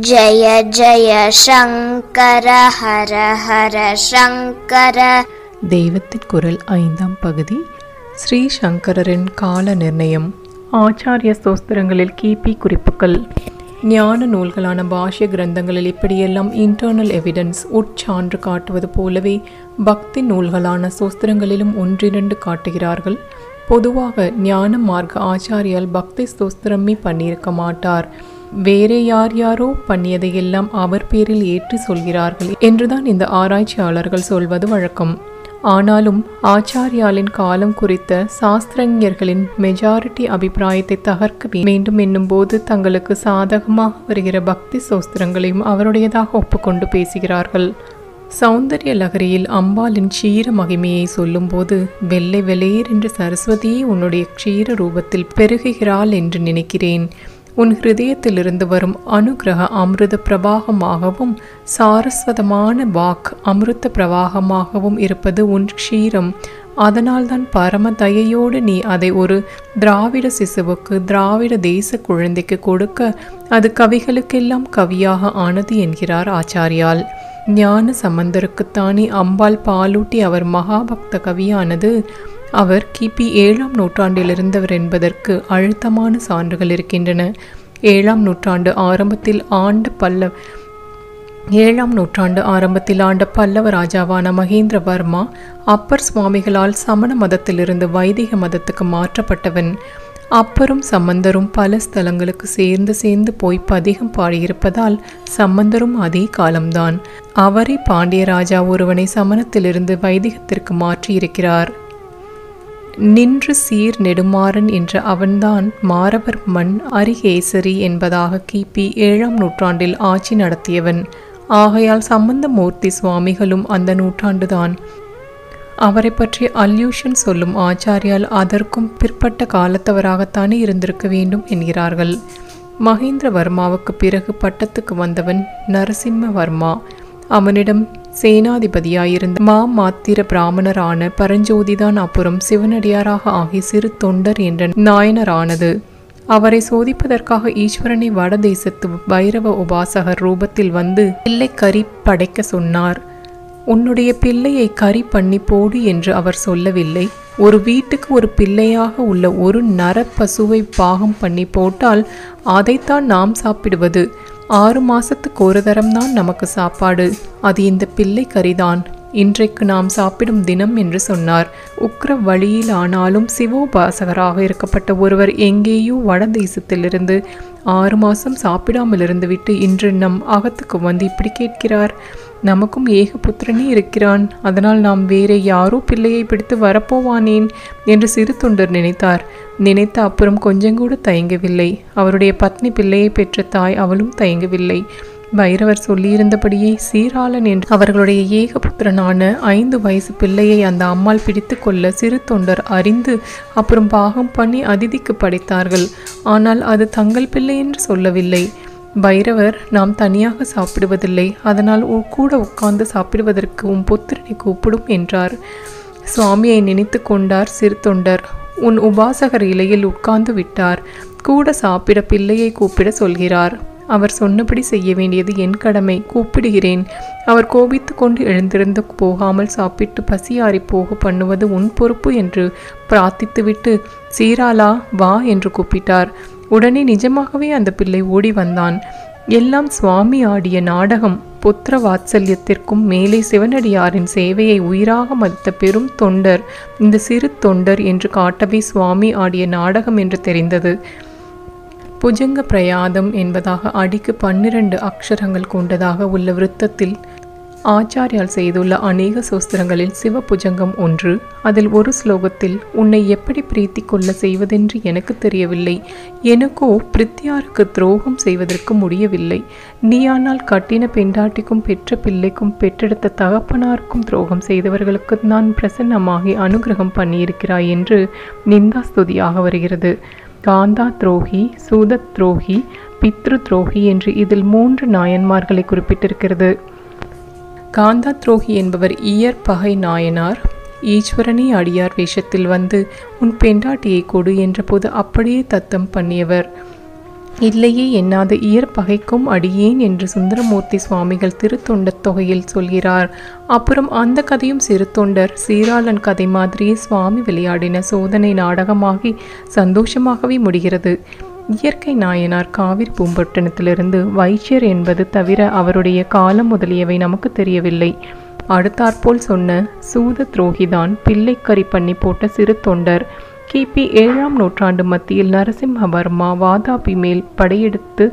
ஜய ஜய சங்கர ஹர ஹர சங்கர. தெய்வத்தின் குரல் 5ஆம் பகுதி. ஸ்ரீ சங்கரரின் கால நிர்ணயம். ஆச்சாரிய ஸ்தோத்திரங்களில் கிபி குறிப்புகள். ஞான நூல்களான பாஷ்ய கிரந்தங்களில் இப்படியெல்லாம் இன்டர்னல் எவிடன்ஸ் உட்சான்று காட்டுவது போலவே பக்தி நூல்களான ஸ்தோத்திரங்களிலும் ஒன்றிரண்டு காட்டுகிறார்கள். பொதுவாக ஞான மார்க்க ஆச்சாரியால் பக்தி ஸ்தோத்திரமே பண்ணியிருக்க மாட்டார். வேறே யாரோ பண்ணியதையெல்லாம் அவர் பேரில் ஏற்றி சொல்கிறார்கள் என்றுதான் இந்த ஆராய்ச்சியாளர்கள் சொல்வது வழக்கம். ஆனாலும் ஆச்சாரியாலின் காலம் குறித்த சாஸ்திரஞர்களின் மெஜாரிட்டி அபிப்பிராயத்தை தகர்க்க வேண்டும் என்னும் போது தங்களுக்கு சாதகமாக வருகிற பக்தி ஸ்தோத்திரங்களையும் அவருடையதாக ஒப்புக்கொண்டு பேசுகிறார்கள். சௌந்தர்ய லகரியில் அம்பாளின் க்ஷீர மகிமையை சொல்லும்போது வெள்ளை வெளேர் என்று சரஸ்வதியே உன்னுடைய க்ஷீர ரூபத்தில் பெருகுகிறாள் என்று நினைக்கிறேன். உன் ஹிருதயத்திலிருந்து வரும் அனுகிரக அமிர்த பிரவாகமாகவும் சாரஸ்வதமான வாக் அமிர்த பிரவாகமாகவும் இருப்பது உன் க்ஷீரம். அதனால்தான் பரம தயையோடு நீ அதை ஒரு திராவிட சிசுவுக்கு, திராவிட தேச குழந்தைக்கு கொடுக்க அது கவிகளுக்கெல்லாம் கவியாக ஆனது என்கிறார் ஆச்சாரியால். ஞான சம்பந்தருக்குத்தானே அம்பாள் பாலூட்டி அவர் மகாபக்த கவியானது. அவர் கிபி 7ஆம் நூற்றாண்டில் இருந்தவர் என்பதற்கு அழுத்தமான சான்றுகள் இருக்கின்றன. 7ஆம் நூற்றாண்டு ஆரம்பத்தில் ஆண்ட பல்லவ ராஜாவான மகேந்திரவர்மா அப்பர் சுவாமிகளால் சமண மதத்திலிருந்து வைதிக மதத்துக்கு மாற்றப்பட்டவன். அப்பரும் சம்பந்தரும் பல ஸ்தலங்களுக்கு சேர்ந்து போய் பதிகம் பாடியிருப்பதால் சம்பந்தரும் அதே காலம்தான். அவரே பாண்டிய ராஜா ஒருவனை சமணத்திலிருந்து வைதிகத்திற்கு மாற்றியிருக்கிறார். நின்று சீர் நெடுமாறன் என்ற அவன்தான் மாரவர் மண் அரிகேசரி என்பதாக கிபி 7ஆம் நூற்றாண்டில் ஆட்சி நடத்தியவன். ஆகையால் சம்பந்தமூர்த்தி சுவாமிகளும் அந்த நூற்றாண்டுதான். அவரை பற்றி அல்யூஷன் சொல்லும் ஆச்சாரியால் அதற்கும் பிற்பட்ட காலத்தவராகத்தானே இருந்திருக்க வேண்டும் என்கிறார்கள். மகேந்திரவர்மாவுக்கு பிறகு பட்டத்துக்கு வந்தவன் நரசிம்மவர்மா. அவனிடம் சேனாதிபதியாயிருந்த மாத்திர பிராமணரான பரஞ்சோதிதான் அப்புறம் சிவனடியாராக ஆகி சிறு தொண்டர் என்ற நாயனரானது. அவரை சோதிப்பதற்காக ஈஸ்வரனை வடதேசத்து பைரவ உபாசகர் ரூபத்தில் வந்து பிள்ளை கறி படைக்க சொன்னார். உன்னுடைய பிள்ளையை கறி பண்ணி போடு என்று அவர் சொல்லவில்லை. ஒரு வீட்டுக்கு ஒரு பிள்ளையாக உள்ள ஒரு நர பசுவை பாகம் பண்ணி போட்டால் அதைத்தான் நாம் சாப்பிடுவது. 6 மாசத்துக்கு ஒரு தரம்தான் நமக்கு சாப்பாடு. அது இந்த பிள்ளை கறிதான். இன்றைக்கு நாம் சாப்பிடும் தினம் என்று சொன்னார். உக்ர வழியில் ஆனாலும் சிவோபாசகராக இருக்கப்பட்ட ஒருவர் எங்கேயோ வடதேசத்திலிருந்து 6 மாசம் சாப்பிடாமல் இருந்து விட்டு இன்று நம் அகத்துக்கு வந்து இப்படி கேட்கிறார். நமக்கும் ஏகபுத்திரனே இருக்கிறான், அதனால் நாம் வேறே யாரோ பிள்ளையை பிடித்து வரப்போவானேன் என்று சிறு தொண்டர் நினைத்தார். நினைத்த அப்புறம் கொஞ்சங்கூட தயங்கவில்லை. அவருடைய பத்னி பிள்ளையை பெற்ற தாய் அவளும் தயங்கவில்லை. பைரவர் சொல்லியிருந்தபடியே சீராளன் என்று அவர்களுடைய ஏகபுத்திரனான 5 வயசு பிள்ளையை அந்த அம்மாள் பிடித்து கொள்ள சிறு தொண்டர் அறிந்து அப்புறம் பாகம் பண்ணி அதிதிக்கு படைத்தார்கள். ஆனால் அது தங்கள் பிள்ளை என்று சொல்லவில்லை. பைரவர் நாம் தனியாக சாப்பிடுவதில்லை, அதனால் கூட உட்கார்ந்து சாப்பிடுவதற்கு உன் புத்திரனை கூப்பிடும் என்றார். சுவாமியை நினைத்து கொண்டார் சிறு தொண்டர். உன் உபாசகர் இலையில் உட்கார்ந்து விட்டார், கூட சாப்பிட பிள்ளையை கூப்பிட சொல்கிறார். அவர் சொன்னபடி செய்ய வேண்டியது என் கடமை. கூப்பிடுகிறேன். அவர் கோபித்து கொண்டு எழுந்திருந்து போகாமல் சாப்பிட்டு பசியாறி போக பண்ணுவது உன் பொறுப்பு என்று பிரார்த்தித்துவிட்டு சீராளா வா என்று கூப்பிட்டார். உடனே நிஜமாகவே அந்த பிள்ளை ஓடி வந்தான். எல்லாம் சுவாமி ஆடிய நாடகம். புத்திர வாத்சல்யத்திற்கும் மேலே சிவனடியாரின் சேவையை உயிராக மதித்த பெரும் தொண்டர் இந்த சிறு தொண்டர் என்று காட்டவே சுவாமி ஆடிய நாடகம் என்று தெரிந்தது. புஜங்க பிரயாதம் என்பதாக அடிக்கு 12 அக்ஷரங்கள் கொண்டதாக உள்ள விருத்தத்தில் ஆச்சாரியால் செய்துள்ள அநேக சோஸ்திரங்களில் சிவபுஜங்கம் ஒன்று. அதில் ஒரு ஸ்லோகத்தில் உன்னை எப்படி பிரீத்தி கொள்ள செய்வதென்று எனக்கு தெரியவில்லை. எனக்கோ பிரித்தியாருக்கு துரோகம் செய்வதற்கு முடியவில்லை. நீயானால் கட்டின பெண்டாட்டிக்கும் பெற்ற பிள்ளைக்கும் பெற்றெடுத்த தகப்பனாருக்கும் துரோகம் செய்தவர்களுக்கு நான் பிரசன்னமாகி அனுகிரகம் பண்ணியிருக்கிறாய் என்று நிந்தாஸ்துதியாக வருகிறது. காந்தா துரோகி, சூத துரோகி, பித்ரு துரோகி என்று இதில் 3 நாயன்மார்களை குறிப்பிட்டிருக்கிறது. காந்தா துரோகி என்பவர் இயற்பகை நாயனார். ஈஸ்வரனே அடியார் வேஷத்தில் வந்து உன் பெண்டாட்டியை கொடு என்ற போது அப்படியே தத்தம் பண்ணியவர். இல்லையே எண்ணாத இயற்பகைக்கும் அடியேன் என்று சுந்தரமூர்த்தி சுவாமிகள் திருத்தொண்டர் தொகையில் சொல்கிறார். அப்புறம் அந்த கதையும் சிறு தொண்டர் சீராளன் கதை மாதிரியே சுவாமி விளையாடின சோதனை நாடகமாகி சந்தோஷமாகவே முடிகிறது. இயற்கை நாயனார் காவிரி பூம்பட்டினத்திலிருந்து வைச்சியர் என்பது தவிர அவருடைய காலம் முதலியவை நமக்கு தெரியவில்லை. அடுத்தாற்போல் சொன்ன சூத துரோகிதான் பிள்ளைக்கறி பண்ணி போட்ட சிறு தொண்டர். கிபி 7ஆம் நூற்றாண்டு மத்தியில் நரசிம்மவர்மா வாதாபி மேல் படையெடுத்து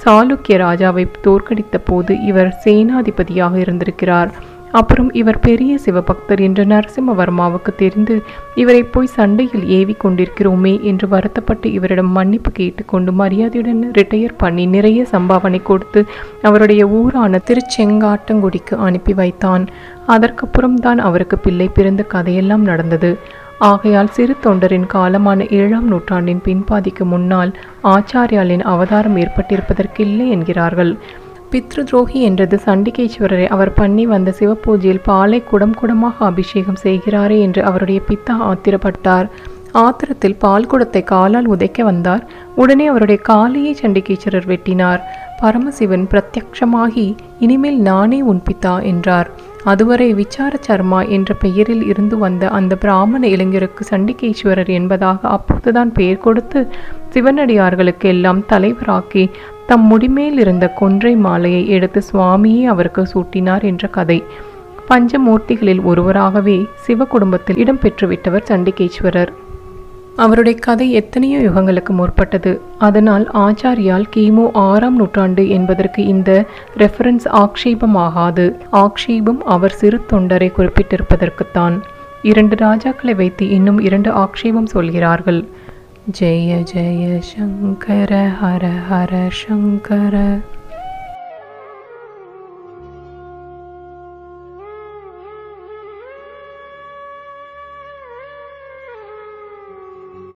சாளுக்கிய ராஜாவை தோற்கடித்த போது இவர் சேனாதிபதியாக இருந்திருக்கிறார். அப்புறம் இவர் பெரிய சிவபக்தர் என்று நரசிம்மவர்மாவுக்கு தெரிந்து இவரை போய் சண்டையில் ஏவி கொண்டிருக்கிறோமே என்று வருத்தப்பட்டு இவரிடம் மன்னிப்பு கேட்டுக்கொண்டு மரியாதையுடன் ரிட்டையர் பண்ணி நிறைய சம்பாவனை கொடுத்து அவருடைய ஊரான திருச்செங்காட்டங்குடிக்கு அனுப்பி வைத்தான். அதற்கப்புறம் தான் அவருக்கு பிள்ளை பிறந்த கதையெல்லாம் நடந்தது. ஆகையால் சிறு தொண்டரின் காலமான 7ஆம் நூற்றாண்டின் பின்பாதிக்கு முன்னால் ஆச்சாரியாலின் அவதாரம் ஏற்பட்டிருப்பதற்கில்லை என்கிறார்கள். பித்ரு துரோகி என்றது சண்டிகேஸ்வரரை அவர் பண்ணி வந்த சிவபூஜையில் பாலை குடம் குடமாக அபிஷேகம் செய்கிறாரே என்று அவருடைய பித்தா ஆத்திரப்பட்டார். ஆத்திரத்தில் பால் குடத்தை காலால் உதைக்க வந்தார். உடனே அவருடைய காலையை சண்டிகேஸ்வரர் வெட்டினார். பரமசிவன் பிரத்யக்ஷமாகி இனிமேல் நானே உன் பித்தா என்றார். அதுவரை விசார சர்மா என்ற பெயரில் இருந்து வந்த அந்த பிராமண இளைஞருக்கு சண்டிகேஸ்வரர் என்பதாக அப்போதுதான் பெயர் கொடுத்து சிவனடியார்களுக்கு எல்லாம் தலைவராக்கி தம் முடிமேல் இருந்த கொன்றை மாலையை எடுத்து சுவாமியே அவருக்கு சூட்டினார் என்ற கதை. பஞ்சமூர்த்திகளில் ஒருவராகவே சிவ குடும்பத்தில் இடம்பெற்றுவிட்டவர் சண்டிகேஸ்வரர். அவருடைய கதை எத்தனையோ யுகங்களுக்கு முற்பட்டது. அதனால் ஆச்சாரியால் கிமு 6ஆம் நூற்றாண்டு என்பதற்கு இந்த ரெஃபரன்ஸ் ஆக்ஷேபமாகாது. ஆக்ஷேபம் அவர் சிறு தொண்டரை குறிப்பிட்டிருப்பதற்குத்தான். 2 ராஜாக்களை வைத்து இன்னும் 2 ஆக்ஷேபம் சொல்கிறார்கள். ஜெய ஜெய சங்கர ஹர ஹர சங்கர.